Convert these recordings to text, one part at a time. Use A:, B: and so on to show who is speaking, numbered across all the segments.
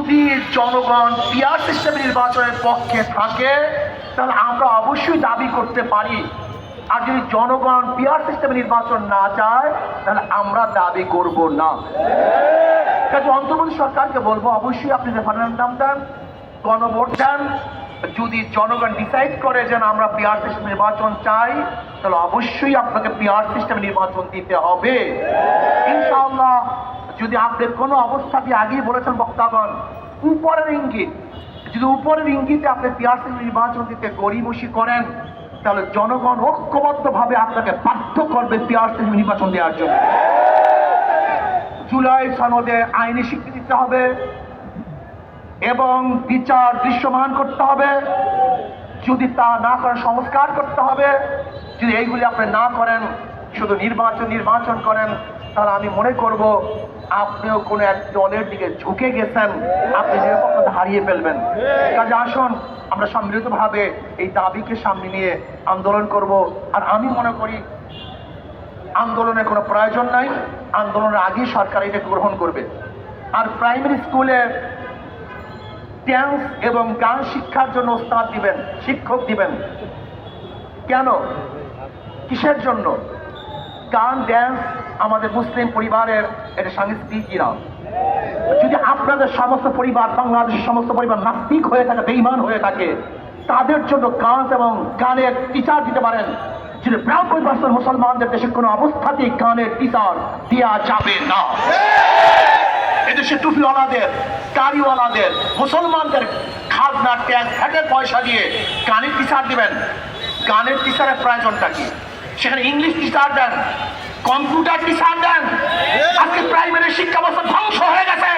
A: যদি জনগণ পিআর সিস্টেমে নির্বাচনের পক্ষে থাকে তাহলে আমরা অবশ্যই দাবি করতে পারি, আর যদি জনগণ পিআর সিস্টেমে নির্বাচন না চায় তাহলে আমরা দাবি করব না। কাজে অন্তর্বর্তী সরকারকে বলবো, অবশ্যই আপনি রেফারেন্ডাম দেন, গণভোট দেন। যদি জনগণ ডিসাইড করে যে আমরা পিআর সিস্টেম নির্বাচন চাই তাহলে অবশ্যই আপনাকে পিআর সিস্টেম নির্বাচন দিতে হবে ইনশাআল্লাহ। যদি আপনি কোনো অবস্থাতে আগেই বলেছেন বক্তাগণ, উপরের ইঙ্গিত, যদি উপরের ইঙ্গিতে আপনি পিআর সিস্টেম নির্বাচন দিতে গড়িমসি করেন তাহলে জনগণ ঐক্যবদ্ধভাবে আপনাকে বাধ্য করবে পিআর সিস্টেম নির্বাচন দেওয়ার জন্য। জুলাই সনদে আইনি স্বীকৃতি দিতে হবে এবং বিচার দৃশ্যমান করতে হবে। যদি তা না করেন সংস্কার করতে হবে। যদি এইগুলি আপনি না করেন, শুধু নির্বাচন করেন, তাহলে আমি মনে করব আপনিও কোনো এক দলের দিকে ঝুঁকে গেছেন, আপনি নিরপেক্ষতা হারিয়ে ফেলবেন। কাজে আসুন আমরা সম্মিলিতভাবে এই দাবিকে সামনে নিয়ে আন্দোলন করব। আর আমি মনে করি আন্দোলনের কোনো প্রয়োজন নাই, আন্দোলনের আগেই সরকার এটা গ্রহণ করবে। আর প্রাইমারি স্কুলে ড্যান্স এবং গান শিক্ষার জন্য ওস্তাদ দিবেন, শিক্ষক দিবেন। কেন, কিসের জন্য? গান ড্যান্স আমাদের মুসলিম পরিবারের এটা সাংস্কৃতিক নাম। যদি আপনাদের সমস্ত পরিবার, বাংলাদেশের সমস্ত পরিবার নাস্তিক হয়ে থাকে, বেঈমান হয়ে থাকে, তাদের জন্য গান এবং গানের টিচার দিতে পারেন। যদি 90% মুসলমানদের দেশে কোনো অবস্থাতেই গানের টিচার দেওয়া যাবে না। এদেশে টুপিওয়ালাদের, গাড়িওয়ালাদের, মুসলমানদের খাজনা, ট্যাক্স, ভ্যাটের পয়সা দিয়ে গানের টিচার দিবেন। গানের টিচারের প্রয়োজনটা কি? সেখানে ইংলিশ টিচার দেন, কম্পিউটার টিচার দেন। আজকে প্রাইমারি শিক্ষা ব্যবস্থা ধ্বংস হয়ে গেছে,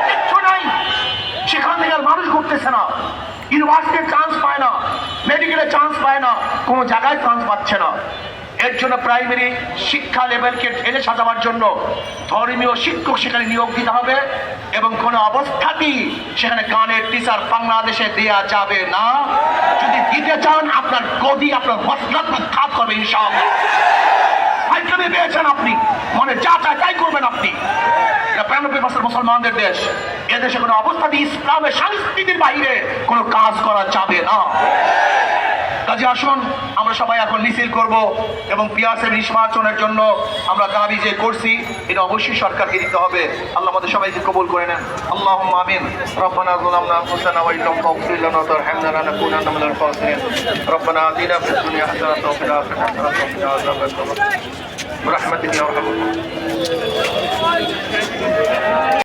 A: কিচ্ছু নাই। সেখান থেকে আর মানুষ ঘুরতেছে না, ইউনিভার্সিটির চান্স পায় না, মেডিকেলের চান্স পায় না, কোনো জায়গায় চান্স পাচ্ছে না। এর জন্য প্রাইমারি শিক্ষা লেভেলকে ঢেলে সাজাবার জন্য ধর্মীয় শিক্ষক সেখানে নিয়োগ দিতে হবে এবং কোনো অবস্থাতেই সেখানে গানের টিচার বাংলাদেশে দেয়া যাবে না। যদি দিতে চান আপনার গদি, আপনার মসলাত খাত করবে ইনশাআল্লাহ। ভাইকে পেয়েছেন আপনি, মনে যা চায় তাই করবেন আপনি। এটা 95% মুসলমানদের দেশ। এদেশে কোনো অবস্থাতে ইসলামের সংস্কৃতির বাইরে কোনো কাজ করা যাবে না। কাজে আসুন আমরা সবাই এখন মিছিল করব এবং পিয়াসের নির্বাচনের জন্য আমরা দাবি যে করছি এটা অবশ্যই সরকারকে দিতে হবে। আল্লাহ আমাদের সবাইকে কবুল করে নেন। আল্লাহুম্মা আমিন। রব্বানা যালামনা আনফুসানা ওয়া ইল্লাম তাগফির লানা ওয়া তারহামনা লানাকুনান্না মিনাল খাসিরিন। রব্বানা আতিনা ফিদ দুনিয়া হাসানাতাও ওয়া ফিল আখিরাতি হাসানাতাও ওয়া কিনা আযাবান নার। برحمتك يا ارحم الراحمين।